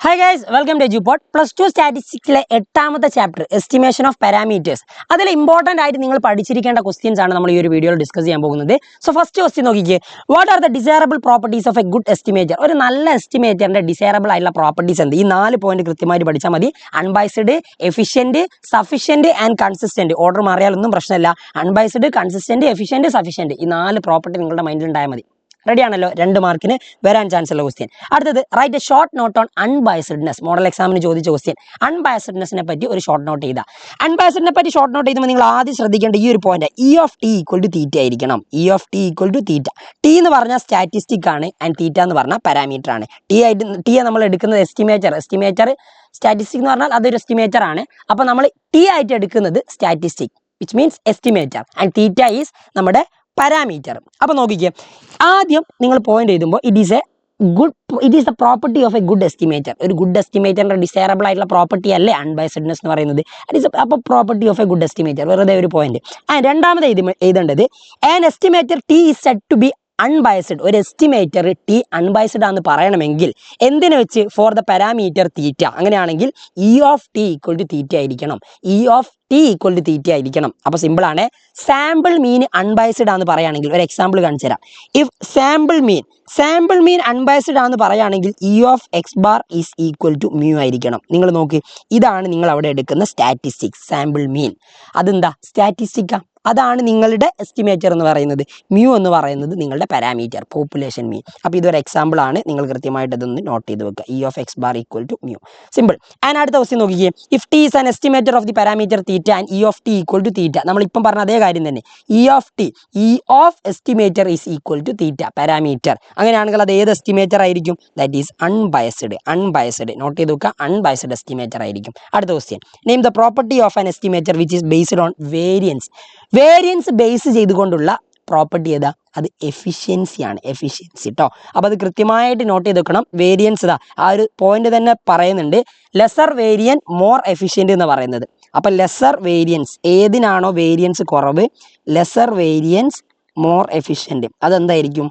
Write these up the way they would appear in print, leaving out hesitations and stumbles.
Hi guys, welcome to EduPod. Plus 2 Statistics എട്ടാമത്തെ chapter estimation of parameters. അതിൽ important ആയിട്ട് നിങ്ങൾ പഠിച്ചിരിക്കേണ്ട ക്വസ്റ്റ്യൻസ് ആണ് നമ്മൾ ഈ ഒരു വീഡിയോയിൽ ഡിസ്കസ് ചെയ്യാൻ പോകുന്നത്. സോ ഫസ്റ്റ് ക്വസ്റ്റ്യൻ നോക്കിക്കേ, what are the desirable properties of a good estimator? ഒരു നല്ല എസ്റ്റിമേറ്ററിന്റെ ഡിസൈറബിൾ ആയിട്ടുള്ള പ്രോപ്പർട്ടീസ് എന്ത്? ഈ 4 പോയിന്റ് കൃത്യമായിട്ട് പഠിച്ചാൽ മതി. Unbiased, efficient, sufficient and consistent. Order മാറിയാലൊന്നും പ്രശ്നമില്ല. അൺബൈസ്ഡ്, കൺസിസ്റ്റന്റ്, എഫിഷ്യന്റ്, സഫിഷ്യന്റ്, ഈ 4 പ്രോപ്പർട്ടി നിങ്ങളുടെ മൈൻഡിൽ ഉണ്ടായാൽ മതി. റെഡി ആണല്ലോ? 2 മാർക്കിന് വരാൻ ചാൻസ് ഉള്ള ക്വസ്റ്റ്യൻ. അടുത്തത്, write a short note on unbiasedness. Model എക്സാമിന് ചോദിച്ച ക്വസ്റ്റ്യൻ. അൺബയസ്ഡ്നെസ്സിനെ പറ്റി ഒരു ഷോർട്ട് നോട്ട് ചെയ്താൽ, അൺബയസ്ഡിനെ പറ്റി ഷോർട്ട് നോട്ട് ചെയ്യുമ്പോൾ നിങ്ങൾ ആദ്യം ശ്രദ്ധിക്കേണ്ട ഈ ഒരു point, E of T equal to theta ആയിരിക്കണം. E of T equal to theta. T എന്ന് പറഞ്ഞാൽ സ്റ്റാറ്റിസ്റ്റിക് ആണ് ആൻഡ് തീറ്റ എന്ന് പറഞ്ഞാൽ പാരാമീറ്റർ ആണ്. ടിയെ നമ്മൾ എടുക്കുന്നത് എസ്റ്റിമേറ്റർ സ്റ്റാറ്റിസ്റ്റിക് എന്ന് പറഞ്ഞാൽ അതൊരു എസ്റ്റിമേറ്റർ ആണ്. അപ്പോൾ നമ്മൾ ടി ആയിട്ട് എടുക്കുന്നത് statistic, which means estimator, and theta is നമ്മുടെ പാരാമീറ്റർ. അപ്പൊ നോക്കിക്കേ, ആദ്യം നിങ്ങൾ പോയിന്റ് എഴുതുമ്പോൾ it is the property of a good estimator. ഒരു ഗുഡ് എസ്റ്റിമേറ്ററിന്റെ ഡിസൈറബിൾ ആയിട്ടുള്ള പ്രോപ്പർട്ടി അല്ലേ അൺബയസ്ഡ്നെസ് എന്ന് പറയുന്നത്? അപ്പോൾ property of a good estimator, വെറുതെ ഒരു പോയിന്റ്. രണ്ടാമത് എഴുതേണ്ടത്, an estimator T is said to be unbiased. ഒരു എസ്റ്റിമേറ്റർ ടി അൺബയസ്ഡ് ആണെന്ന് പറയണമെങ്കിൽ എന്തിനു വെച്ച്? For the parameter theta. അങ്ങനെയാണെങ്കിൽ E of T equal to theta ആയിരിക്കണം. E of T equal to theta ആയിരിക്കണം. അപ്പൊ സിമ്പിൾ ആണ്. സാമ്പിൾ മീൻ അൺബയസ്ഡ് ആണെന്ന് പറയുകയാണെങ്കിൽ, ഒരു എക്സാമ്പിൾ കാണിച്ചു തരാം. ഇഫ് സാമ്പിൾ മീൻ അൺബയസ്ഡ് ആണെന്ന് പറയുകയാണെങ്കിൽ E of X bar is equal to mu ആയിരിക്കണം. നിങ്ങൾ നോക്ക്, ഇതാണ് നിങ്ങൾ അവിടെ എടുക്കുന്ന സ്റ്റാറ്റിസ്റ്റിക്സ്. സാമ്പിൾ മീൻ അതെന്താ? സ്റ്റാറ്റിസ്റ്റിക്കാ. അതാണ് നിങ്ങളുടെ എസ്റ്റിമേറ്റർ എന്ന് പറയുന്നത്. മ്യൂ എന്ന് പറയുന്നത് നിങ്ങളുടെ പാരാമീറ്റർ, പോപ്പുലേഷൻ മീൻ. അപ്പോൾ ഇതൊരു എക്സാമ്പിൾ ആണ്. നിങ്ങൾ കൃത്യമായിട്ട് ഇതൊന്ന് നോട്ട് ചെയ്ത് വെക്കുക. E of X bar equal to mu. Simple. And അടുത്ത ക്വസ്റ്റ്യൻ നോക്കിക്കേ, if T is an estimator of the parameter theta and E of T equal to theta. നമ്മളിപ്പം പറഞ്ഞ അതേ കാര്യം തന്നെ. E of estimator is equal to theta, parameter. അങ്ങനെയാണെങ്കിൽ അത് ഏത് എസ്റ്റിമേറ്റർ ആയിരിക്കും? That is unbiased. നോട്ട് ചെയ്ത് വെക്കുക, അൺബയസ്ഡ് എസ്റ്റിമേറ്റർ ആയിരിക്കും. അടുത്ത question, name the property of an estimator which is based on variance base ചെയ്തുകൊണ്ടുള്ള പ്രോപ്പർട്ടി ഏതാ? അത് എഫിഷ്യൻസി ആണ്. എഫിഷ്യൻസി കേട്ടോ. അപ്പോൾ അത് കൃത്യമായിട്ട് നോട്ട് ചെയ്ത് വെക്കണം. വേരിയൻസ് ആ ഒരു പോയിന്റ് തന്നെ പറയുന്നുണ്ട്. ലെസർ വേരിയൻ മോർ എഫിഷ്യന്റ് എന്ന് പറയുന്നത്. അപ്പൊ ലെസർ വേരിയൻസ്, ഏതിനാണോ വേരിയൻസ് കുറവ്, ലെസർ വേരിയൻസ് മോർ എഫിഷ്യന്റ്, അതെന്തായിരിക്കും?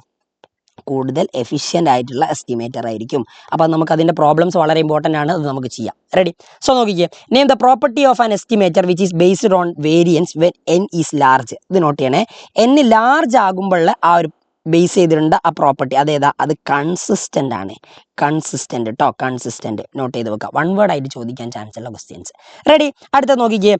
കൂടുതൽ എഫിഷ്യൻ്റ് ആയിട്ടുള്ള എസ്റ്റിമേറ്റർ ആയിരിക്കും. അപ്പം നമുക്ക് അതിൻ്റെ പ്രോബ്ലംസ് വളരെ ഇമ്പോർട്ടൻ്റ് ആണ്. അത് നമുക്ക് ചെയ്യാം. റെഡി? സോ നോക്കിക്കേ, name the property of an estimator which is based on variance when n is large. ഇത് നോട്ട് ചെയ്യണേ. എൻ ലാർജ് ആകുമ്പോഴുള്ള ആ ഒരു ബേസ് ചെയ്തിട്ടുണ്ട് ആ പ്രോപ്പർട്ടി. അതേതാ? അത് കൺസിസ്റ്റൻ്റ് ആണ്. കൺസിസ്റ്റൻ്റ് കേട്ടോ. കൺസിസ്റ്റൻ്റ് നോട്ട് ചെയ്ത് വെക്കുക. 1 വേർഡ് ആയിട്ട് ചോദിക്കാൻ ചാൻസ് ഉള്ള ക്വസ്റ്റ്യൻസ്. റെഡി? അടുത്ത നോക്കിക്കേ,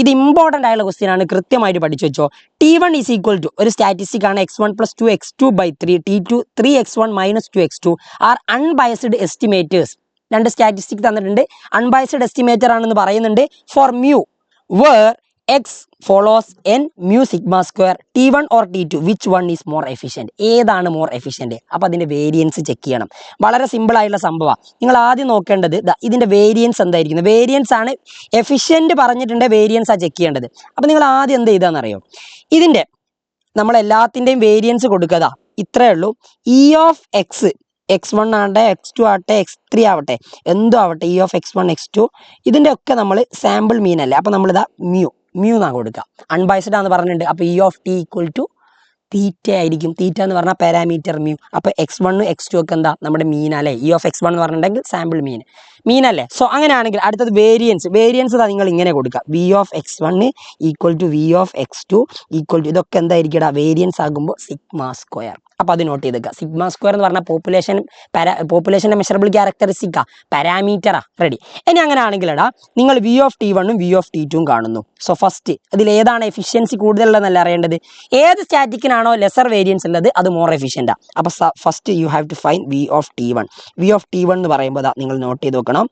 ഇത് ഇമ്പോർട്ടൻ്റ് ആയുള്ള ക്വസ്റ്റ്യൻ ആണ്. കൃത്യമായിട്ട് പഠിച്ചു വെച്ചോ. T1 ഈസ് ഈക്വൽ ടു, ഒരു സ്റ്റാറ്റിസ്റ്റിക് ആണ്, x1 + 2x2/3, T2 3x1 - 2x2 are unbiased estimators. 2 statistic തന്നിട്ടുണ്ട്. അൺബയസ്ഡ് എസ്റ്റിമേറ്റർ ആണെന്ന് പറയുന്നുണ്ട്. For mu where X follows N mu sigma square, T1 or T2 which one is more efficient? ഏതാണ് more efficient? അപ്പോൾ അതിൻ്റെ variance check ചെയ്യണം. വളരെ simple ആയിട്ടുള്ള സംഭവമാണ്. നിങ്ങൾ ആദ്യം നോക്കേണ്ടത് ഇതിൻ്റെ വേരിയൻസ് എന്തായിരിക്കും? വേരിയൻസ് ആണ്. എഫിഷ്യൻറ്റ് പറഞ്ഞിട്ടുണ്ട്, വേരിയൻസ് ആ ചെക്ക് ചെയ്യേണ്ടത്. അപ്പോൾ നിങ്ങൾ ആദ്യം എന്ത് ചെയ്താണെന്നറിയോ? ഇതിൻ്റെ നമ്മളെല്ലാത്തിൻ്റെയും വേരിയൻസ് കൊടുക്കുക. ഇത്രയേ ഉള്ളൂ. ഇ ഓഫ് എക്സ്, x1 ആവട്ടെ, x2 ആവട്ടെ, x3 ആവട്ടെ, എന്തോ ആവട്ടെ, ഇ ഓഫ് x1 x2 ഇതിൻ്റെ ഒക്കെ നമ്മൾ സാമ്പിൾ മീൻ അല്ലേ. അപ്പോൾ നമ്മളിതാ മ്യൂ എന്നാണ് കൊടുക്കുക. അൺബയസ്ഡ് ആണെന്ന് പറഞ്ഞിട്ടുണ്ട്. അപ്പോൾ E of T equal to theta ആയിരിക്കും. തീറ്റ എന്ന് പറഞ്ഞാൽ പാരാമീറ്റർ മ്യൂ. അപ്പോൾ x1 x2 ഒക്കെ എന്താ? നമ്മുടെ മീൻ അല്ലേ. ഇ ഓഫ് x1 എന്ന് പറഞ്ഞിട്ടുണ്ടെങ്കിൽ സാമ്പിൾ മീൻ അല്ലേ. സോ അങ്ങനെയാണെങ്കിൽ അടുത്തത് വേരിയൻസ് നിങ്ങൾ ഇങ്ങനെ കൊടുക്കുക. V of x1 equal to V of x2 equal to, ഇതൊക്കെ എന്തായിരിക്കും? വേരിയൻസ് ആകുമ്പോൾ സിഗ്മ സ്ക്വയർ. അപ്പോൾ അത് നോട്ട് ചെയ്തേക്കുക. സിഗ്മ സ്ക്വയർ എന്ന് പറഞ്ഞാൽ പോപ്പുലേഷൻ്റെ മെഷറബിൾ ക്യാരക്ടറിസ്റ്റിക്കാ, പാരാമീറ്ററാ. റെഡി? ഇനി അങ്ങനെ ആണെങ്കിൽ നിങ്ങൾ V of T1 V of T2 കാണുന്നു. സോ ഫസ്റ്റ് ഇതിൽ ഏതാണ് എഫിഷ്യൻസി കൂടുതലുള്ളതെന്നല്ല അറിയേണ്ടത്. ഏത് സ്റ്റാറ്റിക്കിനാണോ ലെസർ വേരിയൻസ് ഉള്ളത് അത് മോർ എഫിഷ്യൻ്റാ. അപ്പോൾ first you have to find V of T1 എന്ന് പറയുമ്പോൾ നിങ്ങൾ നോട്ട് ചെയ്ത് വെക്കണം.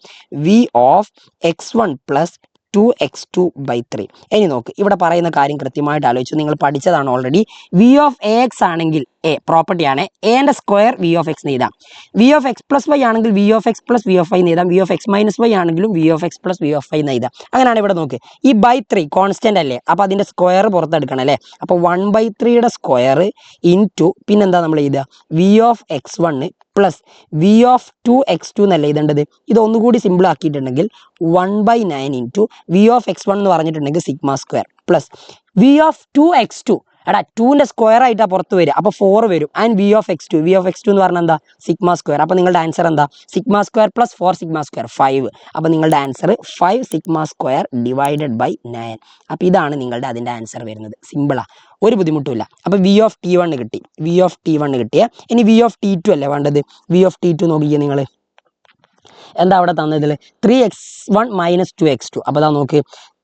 V of x1 + 2x2/3. ഇനി നോക്ക്, ഇവിടെ പറയുന്ന കാര്യം കൃത്യമായിട്ട് ആലോചിച്ചു. നിങ്ങൾ പഠിച്ചതാണ് ഓൾറെഡി. വി ഓഫ് എക്സ് ആണെങ്കിൽ എ പ്രോപ്പർട്ടി ആണ്. എന്റെ സ്ക്വയർ വി ഓഫ് എക്സ് എഴുതാം. വി ഓഫ് x + y ആണെങ്കിൽ V of x + V of y എഴുതാം. വി ഓഫ് x - y ആണെങ്കിലും V of x + V of y എഴുതാം. അങ്ങനെയാണ് ഇവിടെ നോക്ക്. ഈ /3 കോൺസ്റ്റന്റ് അല്ലേ. അപ്പോൾ അതിന്റെ സ്ക്വയർ പുറത്തെടുക്കണം അല്ലേ. അപ്പോൾ 1/3യുടെ സ്ക്വയർ ഇൻറ്റു പിന്നെന്താ നമ്മൾ എഴുതുക? V of x1 plus V of 2x2 എന്നല്ല എഴുതേണ്ടത്. ഇതൊന്നുകൂടി സിമ്പിൾ ആക്കിയിട്ടുണ്ടെങ്കിൽ 1/9 ഇൻറ്റു വി ഓഫ് x1 എന്ന് പറഞ്ഞിട്ടുണ്ടെങ്കിൽ sigma square plus V of 2x2 എടാ 2ന്റെ സ്ക്വയർ ആയിട്ടാണ് പുറത്ത് വരിക, അപ്പോൾ 4 വരും. And V of X two എന്ന് പറഞ്ഞാൽ എന്താ സിഗ്മ സ്ക്വയർ. അപ്പോൾ നിങ്ങളുടെ ആൻസർ എന്താ sigma square plus 4 sigma square 5. അപ്പോൾ നിങ്ങളുടെ answer 5 sigma square divided by 9. അപ്പോൾ ഇതാണ് നിങ്ങളുടെ അതിൻ്റെ ആൻസർ വരുന്നത്. സിമ്പിളാ, ഒരു ബുദ്ധിമുട്ടുമില്ല. അപ്പോൾ വി ഓഫ് T1 കിട്ടി, വി ഓഫ് T1 കിട്ടിയ. ഇനി വി ഓഫ് T2 അല്ലേ വേണ്ടത്. വി ഓഫ് T2 നോക്കിയേ നിങ്ങൾ, എന്താ അവിടെ തന്നതിൽ 3x1 മൈനസ് 2x2. അപ്പോൾ അതാ നോക്ക്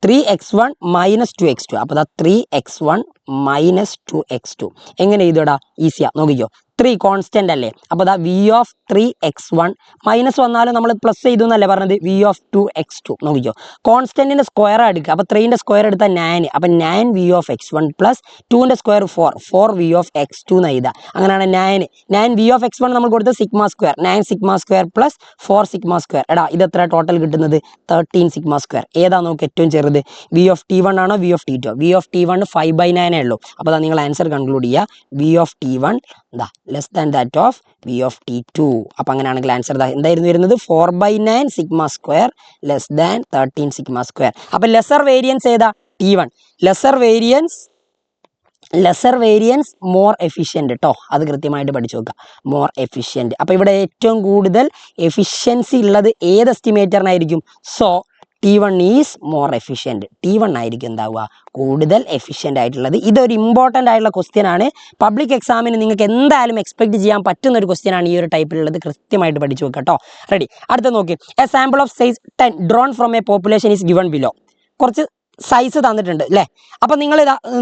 3x1 മൈനസ് 2x2. അപ്പോൾ അതാ 3x1 മൈനസ് 2x2 എങ്ങനെ എഴുതൂടാ, ഈസിയാ. നോക്കിക്കോ 3 കോൺസ്റ്റന്റ് അല്ലേ, അപ്പോൾ അതാ വി ഓഫ് 3x1 മൈനസ് വന്നാലും നമ്മൾ പ്ലസ് ചെയ്തു എന്നല്ലേ പറഞ്ഞത്. വി ഓഫ് 2x2 നോക്കിക്കോ, കോൺസ്റ്റന്റിന്റെ സ്ക്വയർ എടുക്കുക. അപ്പോൾ 3ന്റെ സ്ക്വയർ എടുത്താൽ 9, അപ്പോൾ 9 വി ഓഫ് x1 പ്ലസ് 2ന്റെ സ്ക്വയർ 4 വി ഓഫ് x2 എന്ന് എഴുതുക. അങ്ങനെയാണ് 9 വി ഓഫ് x1 നമ്മൾ കൊടുത്ത sigma square 9 sigma square plus 4 sigma square. എടാ ഇത് എത്ര ടോട്ടൽ കിട്ടുന്നത് 13 സിഗ്മ സ്ക്വയർ. ഏതാ നോക്ക് ഏറ്റവും ചെറുത്, വി ഓഫ് T1 ആണോ V of T2? V of T1 5/9 ഉള്ളൂ. അപ്പോൾ അതാ നിങ്ങൾ ആൻസർ കൺക്ലൂഡ് ചെയ്യുക, വി ഓഫ് T1 എന്താ less than that of V of T2. അപ്പം അങ്ങനെയാണെങ്കിൽ ആൻസർ എന്തായിരുന്നു വരുന്നത് 4/9 sigma square less than 13 sigma square. അപ്പം ലെസർ വേരിയൻസ് ഏതാ T1. Lesser variance more efficient കേട്ടോ, അത് കൃത്യമായിട്ട് പഠിച്ചു നോക്കുക. More efficient. അപ്പോൾ ഇവിടെ ഏറ്റവും കൂടുതൽ എഫിഷ്യൻസി ഉള്ളത് ഏത് എസ്റ്റിമേറ്ററിനായിരിക്കും? So T1 is more efficient. T1 ആയിരിക്കും എന്താവുക കൂടുതൽ എഫിഷ്യൻ്റ് ആയിട്ടുള്ളത്. ഇതൊരു ഇമ്പോർട്ടൻ്റ് ആയിട്ടുള്ള ക്വസ്റ്റ്യൻ ആണ്. പബ്ലിക് എക്സാമിന് നിങ്ങൾക്ക് എന്തായാലും എക്സ്പെക്ട് ചെയ്യാൻ പറ്റുന്ന ഒരു ക്വസ്റ്റ്യൻ ആണ് ഈ ഒരു ടൈപ്പിലുള്ളത്. കൃത്യമായിട്ട് പഠിച്ചു വെക്കുക കേട്ടോ. റെഡി, അടുത്ത നോക്കി. A sample of size 10 drone from A population is given below. കുറച്ച് സൈസ് തന്നിട്ടുണ്ട് അല്ലേ. അപ്പോൾ നിങ്ങൾ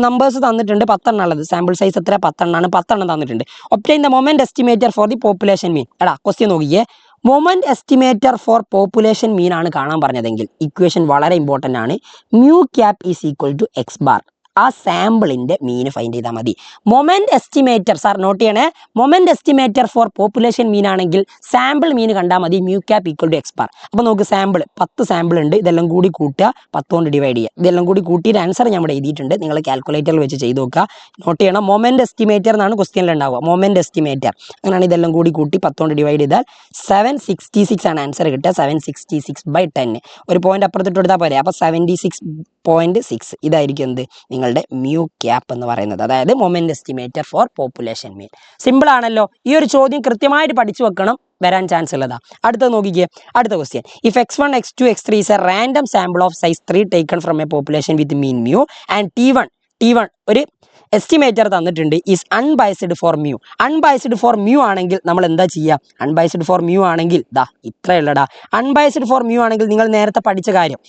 നമ്പേഴ്സ് തന്നിട്ടുണ്ട്, 10 ഉള്ളത്. സാമ്പിൾ സൈസ് എത്ര 10 തന്നിട്ടുണ്ട്. Obtain the moment estimator for the population mean. എടാ ക്വസ്റ്റ്യൻ നോക്കിയേ, moment estimator for population mean ആണ് കാണാൻ പറഞ്ഞതെങ്കിൽ ഇക്വേഷൻ വളരെ ഇമ്പോർട്ടൻ്റ് ആണ്. Mu cap is equal to X bar. ആ സാമ്പിളിന്റെ മീൻ ഫൈൻഡ് ചെയ്താൽ മതി. മൊമെന്റ് എസ്റ്റിമേറ്റർ സാർ നോട്ട് ചെയ്യണേ, moment estimator for population mean ആണെങ്കിൽ സാമ്പിൾ മീൻ കണ്ടാൽ മതി, mu cap equal to X bar. അപ്പോൾ നമുക്ക് സാമ്പിൾ 10 സാമ്പിൾ ഉണ്ട്, ഇതെല്ലാം കൂടി കൂട്ടുക, 10 കൊണ്ട് ഡിവൈഡ് ചെയ്യുക. ഇതെല്ലാം കൂടി കൂട്ടിയിട്ട് ആൻസർ ഞാൻ ഇവിടെ എഴുതിയിട്ടുണ്ട്, നിങ്ങൾ കാൽക്കുലേറ്ററിൽ വെച്ച് ചെയ്ത് നോക്കുക. നോട്ട് ചെയ്യണം, മൊമെന്റ് എസ്റ്റിമേറ്റർ എന്നാണ് ക്വസ്റ്റ്യനിൽ ഉണ്ടാവുക. മൊമെന്റ് എസ്റ്റിമേറ്റർ അങ്ങനെയാണ്. ഇതെല്ലാം കൂടി കൂട്ടി 10 കൊണ്ട് ഡിവൈഡ് ചെയ്താൽ 766 ആണ് ആൻസർ കിട്ടുക. 766/10 ഒരു പോയിന്റ് അപ്പുറത്തിട്ട് കൊടുത്താൽ പോരെ. അപ്പോൾ 76.6 ഇതായിരിക്കും എന്ത് നിങ്ങളുടെ മ്യൂ ക്യാപ് എന്ന് പറയുന്നത്, അതായത് moment estimator for population mean. Simple ആണല്ലോ. ഈ ഒരു ചോദ്യം കൃത്യമായിട്ട് പഠിച്ചു വെക്കണം, വരാൻ ചാൻസ് ഉള്ളതാ. അടുത്തത് നോക്കിക്കേ, അടുത്ത question. If x1 x2 x3 is a random sample of size 3 taken from a population with mean mu and T1 ഒരു എസ്റ്റിമേറ്റർ തന്നിട്ടുണ്ട് is unbiased for mu. Unbiased for mu ആണെങ്കിൽ നമ്മൾ എന്താ ചെയ്യുക? അൺബൈസ്ഡ് ഫോർ മ്യൂ ആണെങ്കിൽ ദാ ഇത്രയുള്ളടാ. അൺബൈസ്ഡ് ഫോർ മ്യൂ ആണെങ്കിൽ നിങ്ങൾ നേരത്തെ പഠിച്ച കാര്യം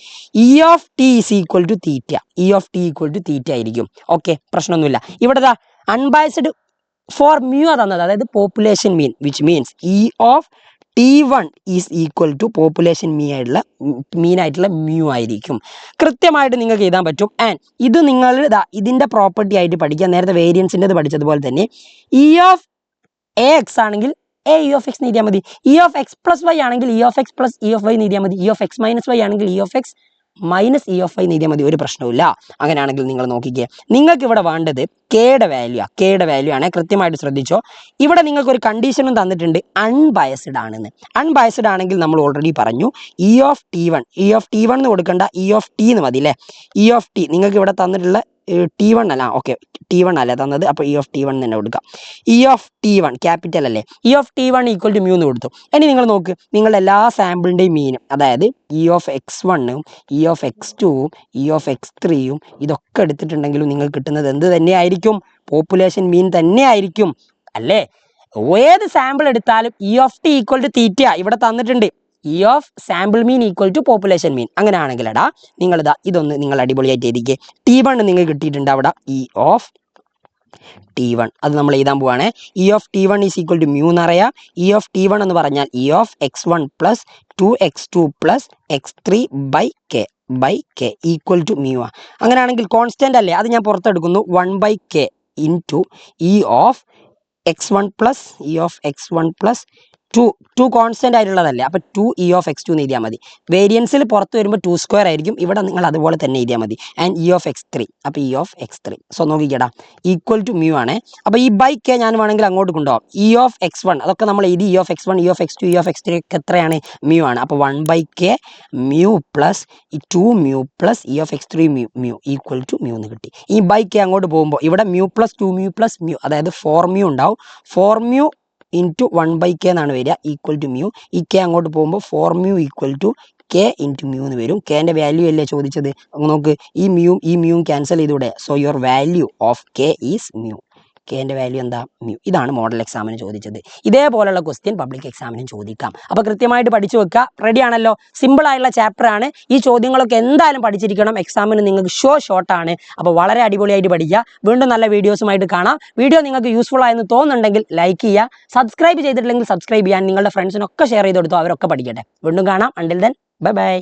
E of T is equal to theta. E of T equal to theta ആയിരിക്കും. ഓക്കെ, പ്രശ്നമൊന്നുമില്ല. ഇവിടെ ദാ അൺബൈസ്ഡ് ഫോർ മ്യൂ തന്നത്, അതായത് population mean, which means E of T1 is equal to population മീനായിട്ടുള്ള മ്യൂ ആയിരിക്കും. കൃത്യമായിട്ട് നിങ്ങൾക്ക് എഴുതാൻ പറ്റും. ആൻഡ് ഇത് നിങ്ങൾ ഇതിൻ്റെ പ്രോപ്പർട്ടി ആയിട്ട് പഠിക്കുക. നേരത്തെ വേരിയൻസിൻ്റെത് പഠിച്ചതുപോലെ തന്നെ ഇ ഓഫ് എ എക്സ് ആണെങ്കിൽ ഇ ഓഫ് എക്സ് നീതിയാൽ മതി. E of X plus Y ആണെങ്കിൽ E of X plus E of Y നീതിയാൽ മതി. E of X minus Y ആണെങ്കിൽ E of X minus E of Y നീതിയാൽ മതി, ഒരു പ്രശ്നവുമില്ല. അങ്ങനെയാണെങ്കിൽ നിങ്ങൾ നോക്കിക്കേ, നിങ്ങൾക്ക് ഇവിടെ വേണ്ടത് കെയുടെ വാല്യൂ ആണ്. കൃത്യമായിട്ട് ശ്രദ്ധിച്ചോ. ഇവിടെ നിങ്ങൾക്ക് ഒരു കണ്ടീഷനും തന്നിട്ടുണ്ട്, അൺബയസ്ഡ് ആണെന്ന്. അൺബയസ്ഡ് ആണെങ്കിൽ നമ്മൾ ഓൾറെഡി പറഞ്ഞു ഇ ഓഫ് T1 എന്ന് കൊടുക്കണ്ട, ഇ ഓഫ് ടി എന്ന് മതി അല്ലേ. ഇ ഓഫ് ടി നിങ്ങൾക്ക് ഇവിടെ തന്നിട്ടുള്ള T1 അല്ല, ഓക്കെ T1 അല്ല തന്നത്, അപ്പോൾ ഇ ഓഫ് T1 തന്നെ കൊടുക്കാം. ഇ ഓഫ് T1 ക്യാപിറ്റൽ അല്ലേ, E of T1 equal to mu എന്ന് കൊടുത്തു. ഇനി നിങ്ങൾ നോക്ക്, നിങ്ങളുടെ എല്ലാ സാമ്പിളിൻ്റെയും മീനും, അതായത് ഇ ഓഫ് x1ഉം ഇ ഓഫ് x2ഉം ഇ ഓഫ് x3ഉം ഇതൊക്കെ എടുത്തിട്ടുണ്ടെങ്കിലും നിങ്ങൾക്ക് കിട്ടുന്നത് എന്ത് തന്നെയായിരിക്കും? പോപ്പുലേഷൻ മീൻ തന്നെ ആയിരിക്കും അല്ലേ. ഏത് സാമ്പിൾ എടുത്താലും E of T equal to theta ഇവിടെ തന്നിട്ടുണ്ട്. E of sample mean equal to population mean. അങ്ങനെയാണെങ്കിൽ എടാ നിങ്ങളിതാ ഇതൊന്ന് നിങ്ങൾ അടിപൊളിയായിട്ട് എഴുതിക്കേ. T1 നിങ്ങൾക്ക് കിട്ടിയിട്ടുണ്ട് അവിടെ ഇ ഓഫ് T1, അത് നമ്മൾ എഴുതാൻ പോവാണ്. E of T1 is equal to mu എന്നറിയാം. ഇ ഓഫ് T1 എന്ന് പറഞ്ഞാൽ E of x1 plus 2x2 plus x3/k equal to mu ആ. അങ്ങനെയാണെങ്കിൽ കോൺസ്റ്റന്റ് അല്ലേ, അത് ഞാൻ പുറത്തെടുക്കുന്നു. 1/k into E of x1 plus two constant ആയിട്ടുള്ളതല്ലേ, അപ്പോൾ 2 ഓഫ് എക്സ് ടു എന്ന് എഴുതിയാൽ മതി. വേരിയൻസിൽ പുറത്ത് വരുമ്പോൾ 2² ആയിരിക്കും, ഇവിടെ നിങ്ങൾ അതുപോലെ തന്നെ എഴുതിയാൽ മതി. ആൻഡ് ഓഫ് എക്സ് ത്രീ, അപ്പോൾ ഓഫ് എക്സ് ത്രീ. സോ നോക്കിക്കേടാ, ഈക്വൽ ടു മ്യൂ ആണ്. അപ്പോൾ ഈ ബൈ കെ ഞാൻ വേണമെങ്കിൽ അങ്ങോട്ട് കൊണ്ടുപോകാം. ഓഫ് എക്സ് വൺ അതൊക്കെ നമ്മൾ എഴുതി, of X one, of X two, of X three ഒക്കെ എത്രയാണ്? മ്യൂ ആണ്. അപ്പോൾ 1/k mu plus 2 mu plus of X three mu equal to mu എന്ന് കിട്ടി. ഈ ബൈ കെ അങ്ങോട്ട് പോകുമ്പോൾ ഇവിടെ mu plus 2 mu plus mu, അതായത് 4 മ്യൂ ഉണ്ടാവും. 4 മ്യൂ ഇൻറ്റു 1/k എന്നാണ് വരിക, ഈക്വൽ ടു മ്യൂ. ഈ കെ അങ്ങോട്ട് പോകുമ്പോൾ 4 mu equal to K into mu എന്ന് വരും. കെൻ്റെ വാല്യൂ അല്ലേ ചോദിച്ചത്, നോക്ക് ഈ മ്യൂ ക്യാൻസൽ ചെയ്തൂടെ. So your value of K is mu. കെൻ്റെ വാല്യൂ എന്താ? മ്യൂ. ഇതാണ് മോഡൽ എക്സാമിന് ചോദിച്ചത്. ഇതേപോലുള്ള ക്വസ്റ്റ്യൻ പബ്ലിക് എക്സാമിനും ചോദിക്കാം. അപ്പോൾ കൃത്യമായിട്ട് പഠിച്ചു വെക്കുക. റെഡി ആണല്ലോ? സിമ്പിൾ ആയിട്ടുള്ള ചാപ്റ്റർ ആണ്. ഈ ചോദ്യങ്ങളൊക്കെ എന്തായാലും പഠിച്ചിരിക്കണം. എക്സാമിന് നിങ്ങൾക്ക് ഷോർട്ടാണ്. അപ്പോൾ വളരെ അടിപൊളിയായിട്ട് പഠിക്കുക. വീണ്ടും നല്ല വീഡിയോസുമായിട്ട് കാണാം. വീഡിയോ നിങ്ങൾക്ക് യൂസ്ഫുൾ ആയെന്ന് തോന്നുന്നുണ്ടെങ്കിൽ ലൈക്ക് ചെയ്യുക. സബ്സ്ക്രൈബ് ചെയ്തിട്ടില്ലെങ്കിൽ സബ്സ്ക്രൈബ് ചെയ്യാൻ നിങ്ങളുടെ ഫ്രണ്ട്സിനൊക്കെ ഷെയർ ചെയ്ത് കൊടുത്തു, അവരൊക്കെ പഠിക്കട്ടെ. വീണ്ടും കാണാം. Until then bye bye.